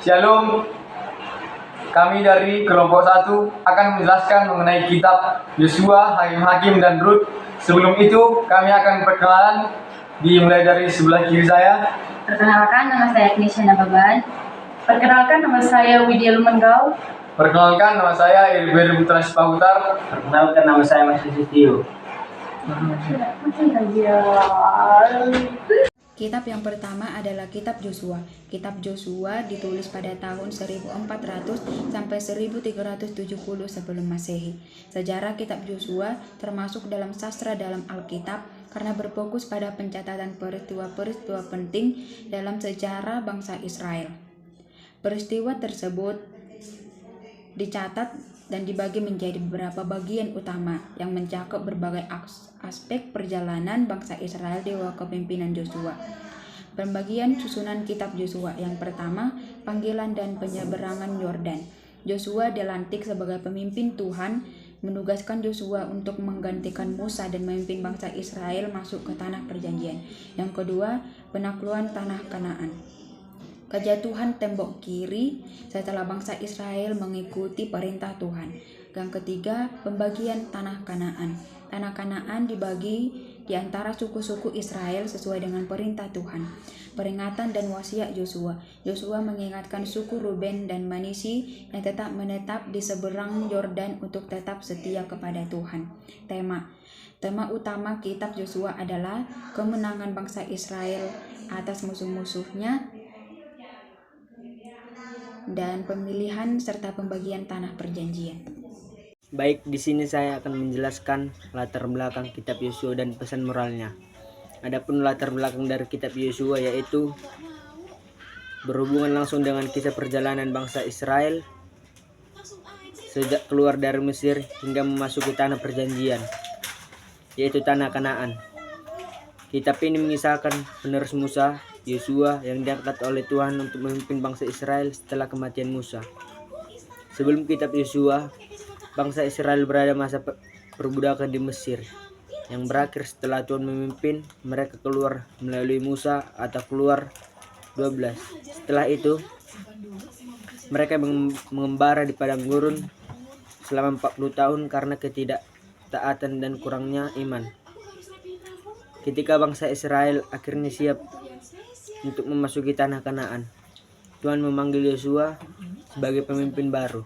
Shalom, kami dari kelompok 1 akan menjelaskan mengenai kitab Yosua, Hakim-Hakim, dan Rut. Sebelum itu, kami akan perkenalan dimulai dari sebelah kiri saya. Perkenalkan, nama saya Knisha Nababan. Perkenalkan, nama saya Widya Lumenggau. Perkenalkan, nama saya Irber Putra Sipahutar. Perkenalkan, nama saya Mas Sutio. Kitab yang pertama adalah Kitab Yosua. Kitab Yosua ditulis pada tahun 1400 sampai 1370 sebelum Masehi. Sejarah Kitab Yosua termasuk dalam sastra dalam Alkitab karena berfokus pada pencatatan peristiwa-peristiwa penting dalam sejarah bangsa Israel. Peristiwa tersebut dicatat dan dibagi menjadi beberapa bagian utama yang mencakup berbagai aspek perjalanan bangsa Israel di bawah kepemimpinan Yosua. Pembagian susunan kitab Yosua. Yang pertama, panggilan dan penyeberangan Yordan. Yosua dilantik sebagai pemimpin Tuhan, menugaskan Yosua untuk menggantikan Musa dan memimpin bangsa Israel masuk ke tanah perjanjian. Yang kedua, penaklukan tanah Kanaan. Kejatuhan tembok kiri setelah bangsa Israel mengikuti perintah Tuhan. Yang ketiga, pembagian tanah Kanaan. Tanah Kanaan dibagi di antara suku-suku Israel sesuai dengan perintah Tuhan. Peringatan dan wasiat Yosua. Yosua mengingatkan suku Ruben dan Manisi yang tetap menetap di seberang Yordan untuk tetap setia kepada Tuhan. Tema utama kitab Yosua adalah kemenangan bangsa Israel atas musuh-musuhnya dan pemilihan serta pembagian tanah perjanjian. Baik, di sini saya akan menjelaskan latar belakang kitab Yosua dan pesan moralnya. Adapun latar belakang dari kitab Yosua yaitu berhubungan langsung dengan kisah perjalanan bangsa Israel sejak keluar dari Mesir hingga memasuki tanah perjanjian, yaitu tanah Kanaan. Kitab ini mengisahkan penerus Musa, Yosua yang diangkat oleh Tuhan untuk memimpin bangsa Israel setelah kematian Musa. Sebelum kitab Yosua, bangsa Israel berada masa perbudakan di Mesir yang berakhir setelah Tuhan memimpin mereka keluar melalui Musa atau Keluar 12. Setelah itu, mereka mengembara di padang gurun selama 40 tahun karena ketidaktaatan dan kurangnya iman. Ketika bangsa Israel akhirnya siap untuk memasuki tanah Kanaan, Tuhan memanggil Yosua sebagai pemimpin baru.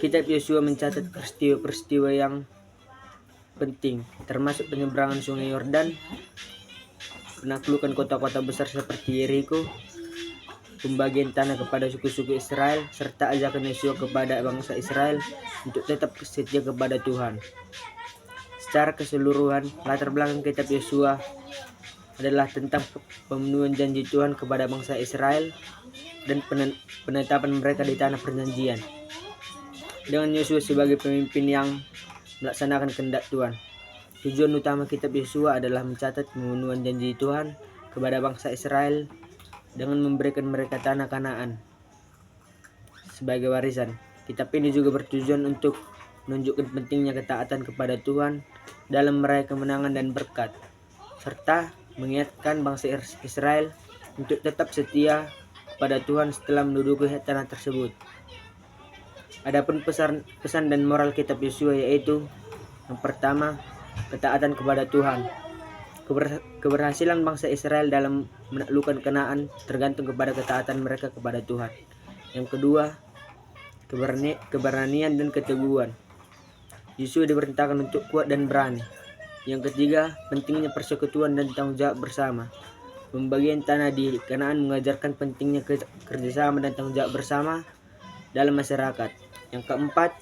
Kitab Yosua mencatat peristiwa-peristiwa yang penting, termasuk penyeberangan sungai Yordan, penaklukan kota-kota besar seperti Yeriko, pembagian tanah kepada suku-suku Israel, serta ajakan Yosua kepada bangsa Israel untuk tetap setia kepada Tuhan. Secara keseluruhan, latar belakang kitab Yosua adalah tentang pemenuhan janji Tuhan kepada bangsa Israel dan penetapan mereka di tanah perjanjian. Dengan Yosua sebagai pemimpin yang melaksanakan kehendak Tuhan. Tujuan utama kitab Yosua adalah mencatat pemenuhan janji Tuhan kepada bangsa Israel dengan memberikan mereka tanah Kanaan sebagai warisan. Kitab ini juga bertujuan untuk menunjukkan pentingnya ketaatan kepada Tuhan dalam meraih kemenangan dan berkat, serta mengingatkan bangsa Israel untuk tetap setia kepada Tuhan setelah menduduki tanah tersebut. Adapun pesan dan moral kitab Yosua yaitu yang pertama, ketaatan kepada Tuhan. Keberhasilan bangsa Israel dalam menaklukkan Kanaan tergantung kepada ketaatan mereka kepada Tuhan. Yang kedua, keberanian dan keteguhan. Yosua diperintahkan untuk kuat dan berani. Yang ketiga, pentingnya persekutuan dan tanggung jawab bersama. Pembagian tanah di Kanaan mengajarkan pentingnya kerjasama dan tanggung jawab bersama dalam masyarakat. Yang keempat,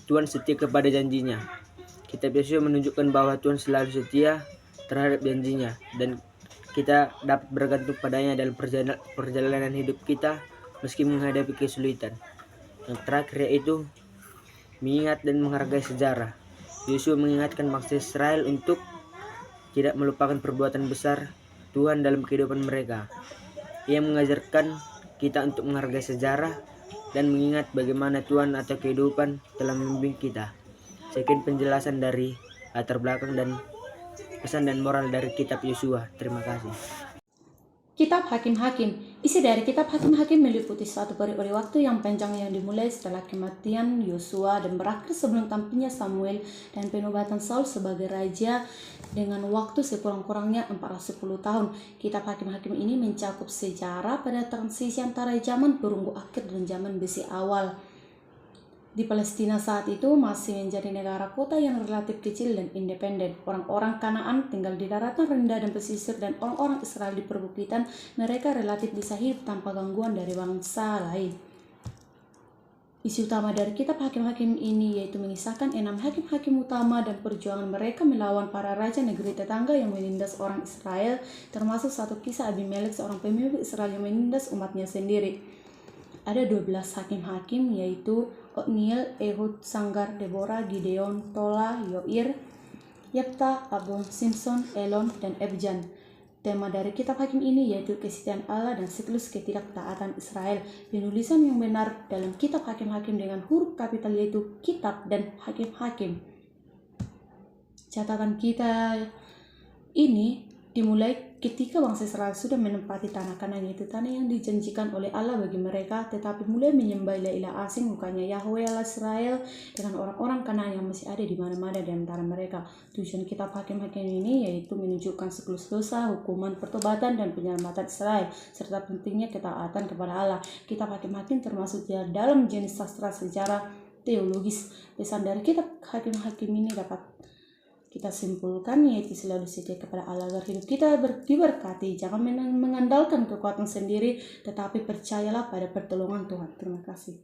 Tuhan setia kepada janjinya. Kitab Yosua menunjukkan bahwa Tuhan selalu setia terhadap janjinya dan kita dapat bergantung padanya dalam perjalanan hidup kita meski menghadapi kesulitan. Yang terakhir yaitu mengingat dan menghargai sejarah. Yosua mengingatkan bangsa Israel untuk tidak melupakan perbuatan besar Tuhan dalam kehidupan mereka. Ia mengajarkan kita untuk menghargai sejarah dan mengingat bagaimana Tuhan atau kehidupan telah membimbing kita. Sekian penjelasan dari latar belakang dan pesan dan moral dari kitab Yosua. Terima kasih. Kitab Hakim-Hakim. Isi dari Kitab Hakim-Hakim meliputi suatu periode waktu yang panjang yang dimulai setelah kematian Yosua dan berakhir sebelum tampilnya Samuel dan penobatan Saul sebagai raja dengan waktu sekurang-kurangnya 410 tahun. Kitab Hakim-Hakim ini mencakup sejarah pada transisi antara zaman perunggu akhir dan zaman besi awal. Di Palestina saat itu masih menjadi negara kota yang relatif kecil dan independen. Orang-orang Kanaan tinggal di daratan rendah dan pesisir, dan orang-orang Israel di perbukitan. Mereka relatif bisa hidup tanpa gangguan dari bangsa lain. Isi utama dari kitab Hakim-Hakim ini yaitu mengisahkan 6 hakim-hakim utama dan perjuangan mereka melawan para raja negeri tetangga yang menindas orang Israel, termasuk satu kisah Abimelek, seorang pemimpin Israel yang menindas umatnya sendiri. Ada 12 hakim-hakim yaitu Otniel, Ehud, Sanggar, Deborah, Gideon, Tola, Yoir, Yefta, Abon, Simpson, Elon, dan Ebjan. Tema dari kitab Hakim ini yaitu kesetiaan Allah dan siklus ketidaktaatan Israel. Penulisan yang benar dalam kitab Hakim-Hakim dengan huruf kapital yaitu kitab dan Hakim-Hakim. Catatan kita ini dimulai ketika bangsa Israel sudah menempati tanah Kanaan, yaitu tanah yang dijanjikan oleh Allah bagi mereka, tetapi mulai menyembah ilah-ilah asing, bukannya Yahweh Allah Israel, dengan orang-orang Kanaan yang masih ada di mana-mana di antara mereka. Tujuan kitab Hakim-Hakim ini yaitu menunjukkan siklus dosa, hukuman, pertobatan, dan penyelamatan Israel, serta pentingnya ketaatan kepada Allah. Kitab Hakim-Hakim termasuk dalam jenis sastra sejarah teologis. Pesan dari kitab Hakim-Hakim ini dapat kita simpulkan yaitu selalu setia kepada Allah agar hidup kita diberkati. Jangan mengandalkan kekuatan sendiri, tetapi percayalah pada pertolongan Tuhan. Terima kasih.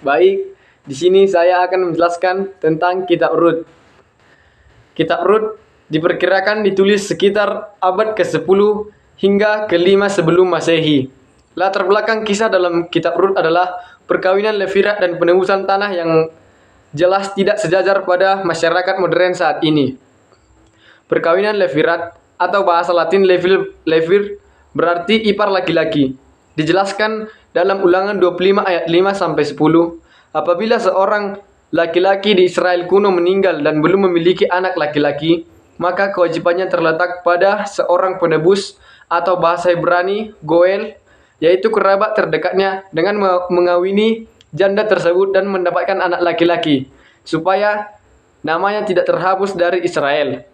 Baik, di sini saya akan menjelaskan tentang kitab Rut. Kitab Rut diperkirakan ditulis sekitar abad ke-10 hingga ke-5 sebelum Masehi. Latar belakang kisah dalam kitab Rut adalah perkawinan Levirat dan penebusan tanah yang jelas tidak sejajar pada masyarakat modern saat ini. Perkawinan Levirat atau bahasa Latin Levir berarti ipar laki-laki. Dijelaskan dalam Ulangan 25 ayat 5-10, apabila seorang laki-laki di Israel kuno meninggal dan belum memiliki anak laki-laki, maka kewajibannya terletak pada seorang penebus atau bahasa Ibrani Goel, yaitu kerabat terdekatnya, dengan mengawini janda tersebut dan mendapatkan anak laki-laki, supaya namanya tidak terhapus dari Israel.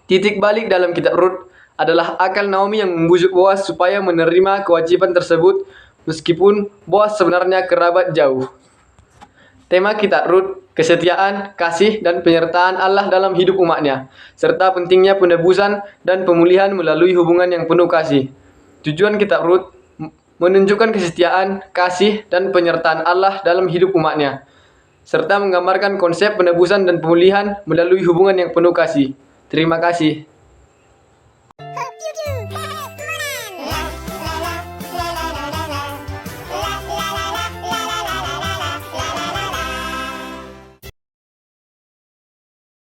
Titik balik dalam kitab Rut adalah akal Naomi yang membujuk Boaz supaya menerima kewajiban tersebut, meskipun Boaz sebenarnya kerabat jauh. Tema kitab Rut, kesetiaan, kasih, dan penyertaan Allah dalam hidup umatnya, serta pentingnya penebusan dan pemulihan melalui hubungan yang penuh kasih. Tujuan kitab Rut menunjukkan kesetiaan, kasih, dan penyertaan Allah dalam hidup umatnya, serta menggambarkan konsep penebusan dan pemulihan melalui hubungan yang penuh kasih. Terima kasih.